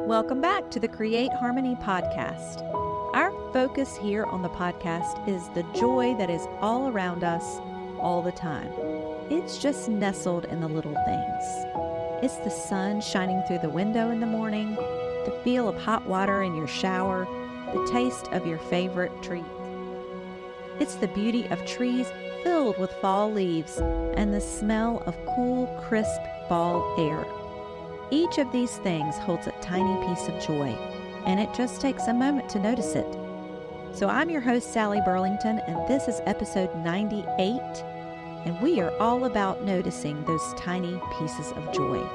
Welcome back to the Create Harmony podcast. Our focus here on the podcast is the joy that is all around us all the time. It's just nestled in the little things. It's the sun shining through the window in the morning, the feel of hot water in your shower, the taste of your favorite treat. It's the beauty of trees filled with fall leaves and the smell of cool, crisp fall air. Each of these things holds a tiny piece of joy, and it just takes a moment to notice it. So I'm your host, Sally Burlington, and this is episode 98, and we are all about noticing those tiny pieces of joy.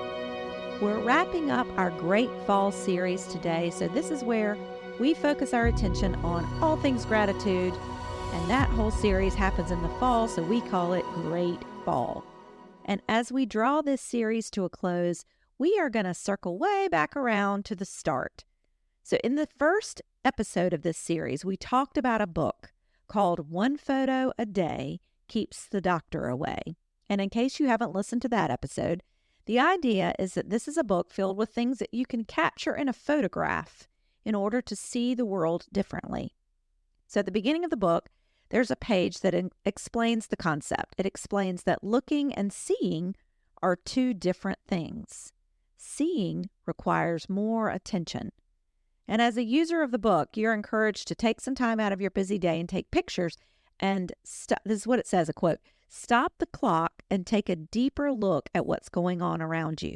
We're wrapping up our GrateFall series today, so this is where we focus our attention on all things gratitude, and that whole series happens in the fall, so we call it GrateFall. And as we draw this series to a close, we are going to circle way back around to the start. So in the first episode of this series, we talked about a book called One Photo a Day Keeps the Doctor Away. And in case you haven't listened to that episode, the idea is that this is a book filled with things that you can capture in a photograph in order to see the world differently. So at the beginning of the book, there's a page that explains the concept. It explains that looking and seeing are two different things. Seeing requires more attention. And as a user of the book, you're encouraged to take some time out of your busy day and take pictures. And this is what it says, a quote, "Stop the clock and take a deeper look at what's going on around you."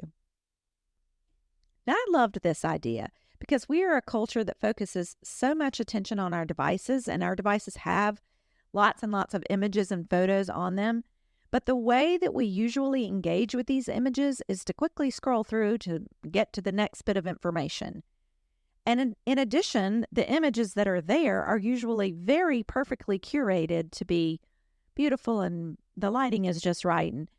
Now, I loved this idea because we are a culture that focuses so much attention on our devices, and our devices have lots and lots of images and photos on them. But the way that we usually engage with these images is to quickly scroll through to get to the next bit of information. And in addition, the images that are there are usually very perfectly curated to be beautiful and the lighting is just right. And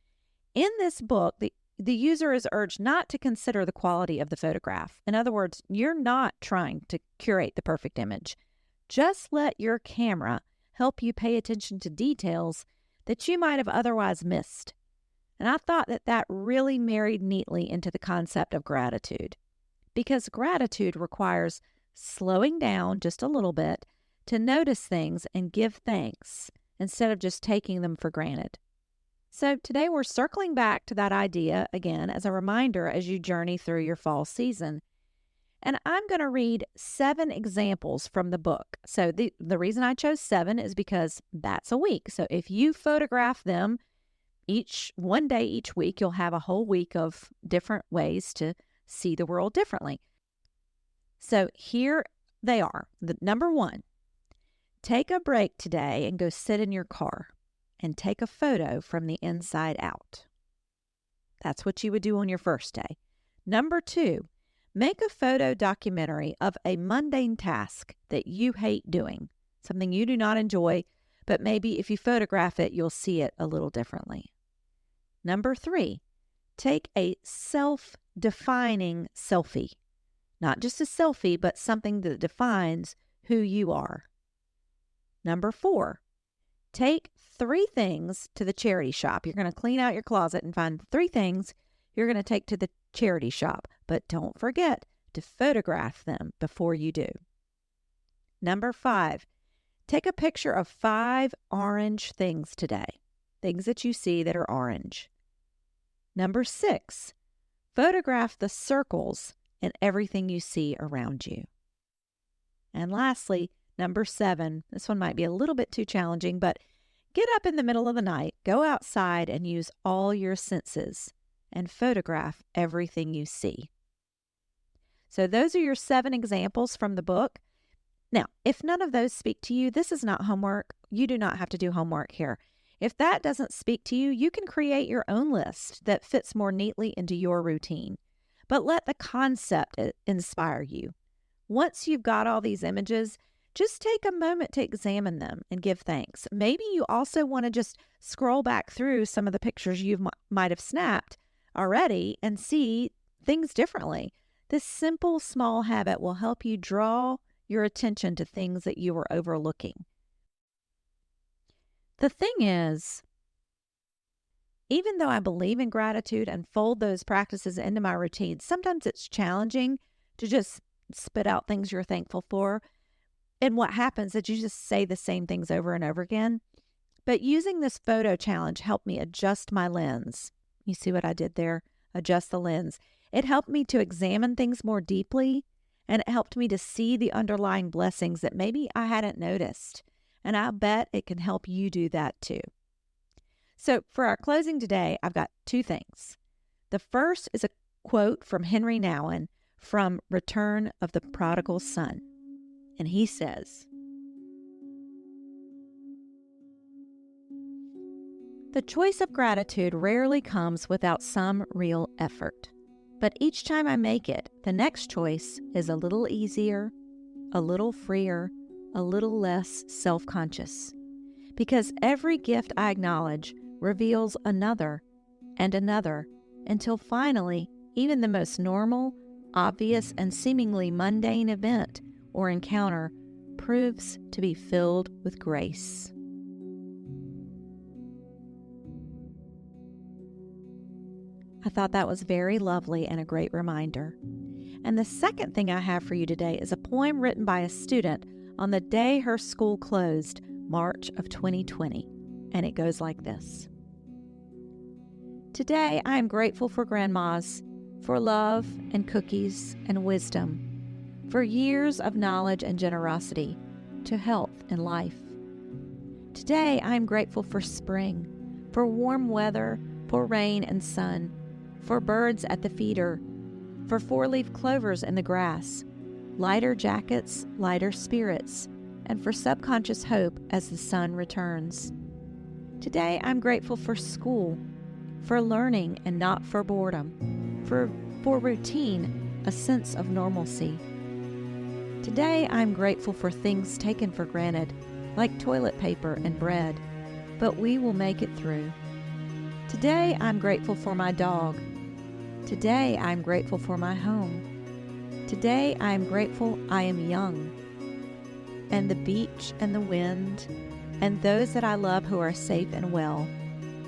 in this book, the user is urged not to consider the quality of the photograph. In other words, you're not trying to curate the perfect image. Just let your camera help you pay attention to details that you might have otherwise missed. And I thought that really married neatly into the concept of gratitude, because gratitude requires slowing down just a little bit to notice things and give thanks instead of just taking them for granted. So today we're circling back to that idea again as a reminder as you journey through your fall season. And I'm going to read 7 examples from the book. So the reason I chose 7 is because that's a week. So if you photograph them one day each week, you'll have a whole week of different ways to see the world differently. So here they are. Number 1, take a break today and go sit in your car and take a photo from the inside out. That's what you would do on your first day. Number 2, make a photo documentary of a mundane task that you hate doing, something you do not enjoy, but maybe if you photograph it, you'll see it a little differently. Number 3, take a self-defining selfie. Not just a selfie, but something that defines who you are. Number 4, take 3 things to the charity shop. You're going to clean out your closet and find 3 things you're going to take to the charity shop, but don't forget to photograph them before you do. Number 5, take a picture of 5 orange things today, things that you see that are orange. Number 6, photograph the circles in everything you see around you. And lastly, number 7, this one might be a little bit too challenging, but get up in the middle of the night, go outside and use all your senses and photograph everything you see. So those are your 7 examples from the book. Now, if none of those speak to you, this is not homework. You do not have to do homework here. If that doesn't speak to you, you can create your own list that fits more neatly into your routine. But let the concept inspire you. Once you've got all these images, just take a moment to examine them and give thanks. Maybe you also want to just scroll back through some of the pictures you might have snapped already and see things differently. This simple, small habit will help you draw your attention to things that you were overlooking. The thing is, even though I believe in gratitude and fold those practices into my routine, sometimes it's challenging to just spit out things you're thankful for. And what happens is you just say the same things over and over again. But using this photo challenge helped me adjust my lens. You see what I did there? Adjust the lens. It helped me to examine things more deeply, and it helped me to see the underlying blessings that maybe I hadn't noticed. And I bet it can help you do that too. So for our closing today, I've got two things. The first is a quote from Henry Nouwen from Return of the Prodigal Son. And he says, "The choice of gratitude rarely comes without some real effort. But each time I make it, the next choice is a little easier, a little freer, a little less self-conscious. Because every gift I acknowledge reveals another and another, until finally, even the most normal, obvious, and seemingly mundane event or encounter proves to be filled with grace." I thought that was very lovely and a great reminder. And the second thing I have for you today is a poem written by a student on the day her school closed, March of 2020. And it goes like this. "Today I am grateful for grandmas, for love and cookies and wisdom, for years of knowledge and generosity, to health and life. Today I am grateful for spring, for warm weather, for rain and sun, for birds at the feeder, for four-leaf clovers in the grass, lighter jackets, lighter spirits, and for subconscious hope as the sun returns. Today I'm grateful for school, for learning and not for boredom, for routine, a sense of normalcy. Today I'm grateful for things taken for granted, like toilet paper and bread, but we will make it through. Today I'm grateful for my dog. Today I'm grateful for my home. Today I am grateful I am young, and the beach and the wind, and those that I love who are safe and well,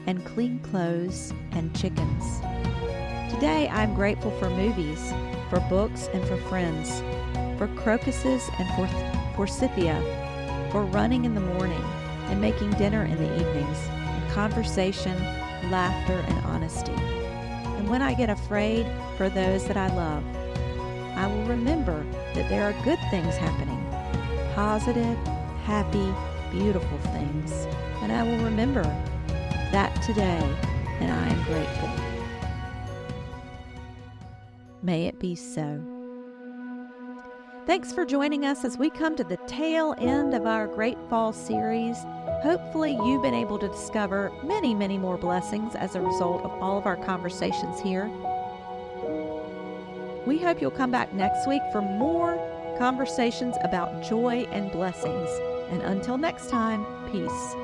and clean clothes and chickens. Today I'm grateful for movies, for books and for friends, for crocuses and for forsythia, for running in the morning and making dinner in the evenings, and conversation, laughter, and honesty. And when I get afraid, for those that I love, I will remember that there are good things happening, positive, happy, beautiful things. And I will remember that today, and I am grateful. May it be so." Thanks for joining us as we come to the tail end of our GrateFall series. Hopefully you've been able to discover many, many more blessings as a result of all of our conversations here. We hope you'll come back next week for more conversations about joy and blessings. And until next time, peace.